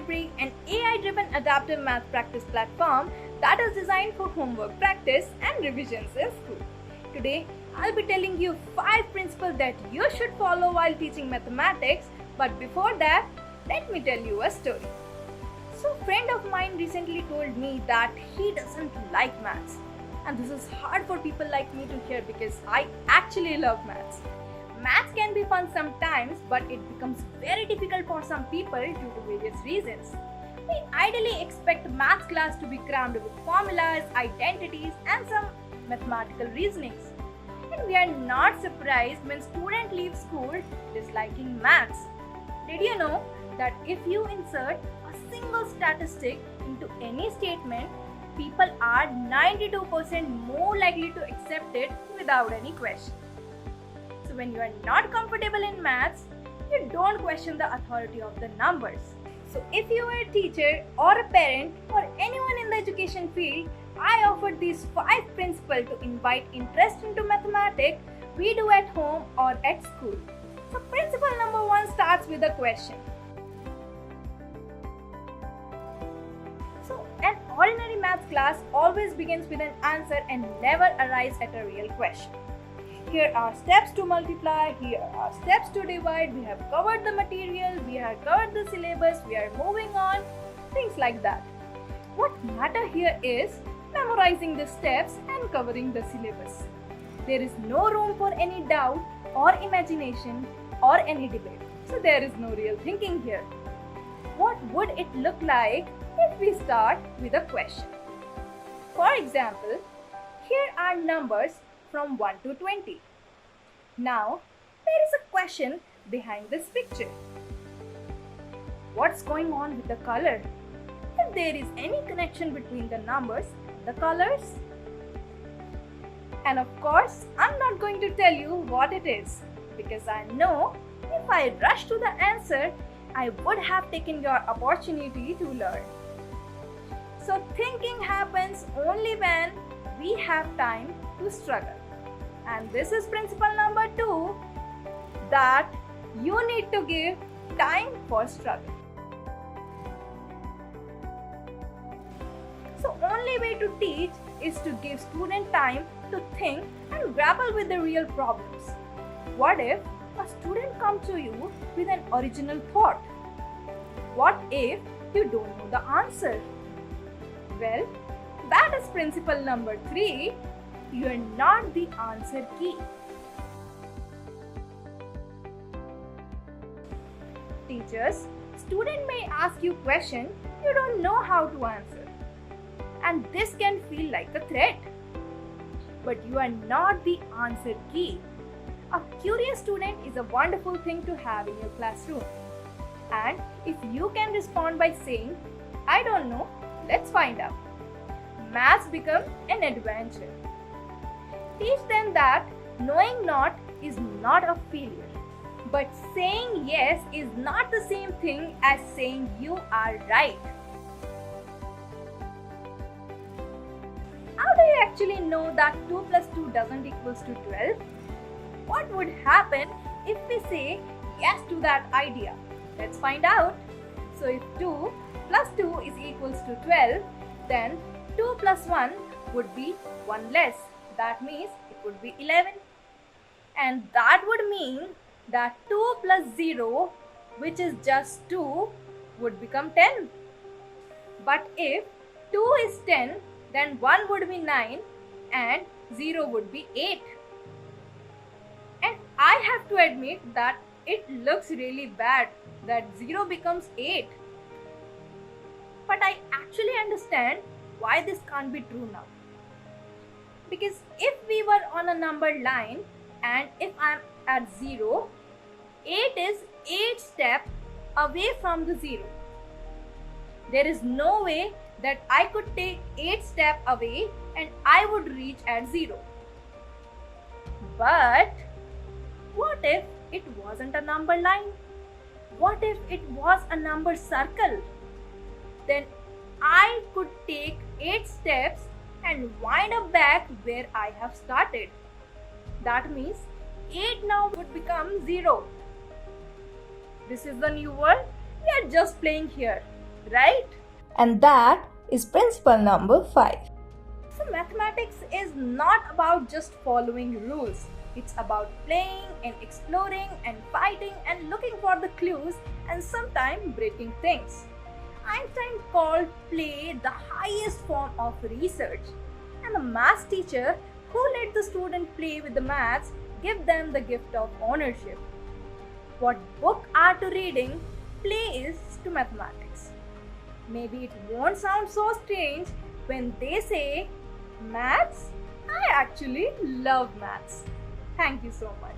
Cerebry, an AI-driven adaptive math practice platform that is designed for homework practice and revisions in school. Today, I'll be telling you 5 principles that you should follow while teaching mathematics, but before that, let me tell you a story. So, a friend of mine recently told me that he doesn't like maths. And this is hard for people like me to hear because I actually love maths. Maths can be fun sometimes, but it becomes very difficult for some people due to various reasons. We ideally expect maths class to be crammed with formulas, identities, and some mathematical reasonings. And we are not surprised when students leave school disliking maths. Did you know that if you insert a single statistic into any statement, people are 92% more likely to accept it without any question? So when you are not comfortable in maths, you don't question the authority of the numbers. So if you are a teacher or a parent or anyone in the education field, I offer these 5 principles to invite interest into mathematics we do at home or at school. So principle number 1 starts with a question. So an ordinary maths class always begins with an answer and never arrives at a real question. Here are steps to multiply, here are steps to divide, we have covered the material, we have covered the syllabus, we are moving on, things like that. What matter here is memorizing the steps and covering the syllabus. There is no room for any doubt or imagination or any debate. So there is no real thinking here. What would it look like if we start with a question? For example, here are numbers from 1 to 20. Now, there is a question behind this picture. What's going on with the color? If there is any connection between the numbers, the colors? And of course, I'm not going to tell you what it is because I know if I rush to the answer, I would have taken your opportunity to learn. So thinking happens only when we have time to struggle. And this is principle number 2, that you need to give time for struggle. So only way to teach is to give student time to think and grapple with the real problems. What if a student comes to you with an original thought? What if you don't know the answer? Well, that is principle number 3. You are not the answer key. Teachers, student may ask you question you don't know how to answer. And this can feel like a threat. But you are not the answer key. A curious student is a wonderful thing to have in your classroom. And if you can respond by saying, I don't know, let's find out, maths become an adventure. Teach them that knowing not is not a failure. But saying yes is not the same thing as saying you are right. How do you actually know that 2 plus 2 doesn't equals to 12? What would happen if we say yes to that idea? Let's find out. So if 2 plus 2 is equals to 12, then 2 plus 1 would be 1 less. That means it would be 11. And that would mean that 2 plus 0, which is just 2, would become 10. But if 2 is 10, then 1 would be 9 and 0 would be 8. And I have to admit that it looks really bad that 0 becomes 8. But I actually understand why this can't be true now. Because if we were on a numbered line and if I am at 0, 8 is 8 steps away from the 0. There is no way that I could take 8 steps away and I would reach at 0. But what if it wasn't a number line? What if it was a number circle? Then I could take 8 steps and wind up back where I have started. That means 8 now would become 0. This is the new world we are just playing here. right? And that is principle number 5. So mathematics is not about just following rules. It's about playing and exploring and fighting and looking for the clues and sometimes breaking things. Einstein called play the highest form of research, and the maths teacher who let the student play with the maths give them the gift of ownership. What book are to reading, play is to mathematics. Maybe it won't sound so strange when they say, maths? I actually love maths. Thank you so much.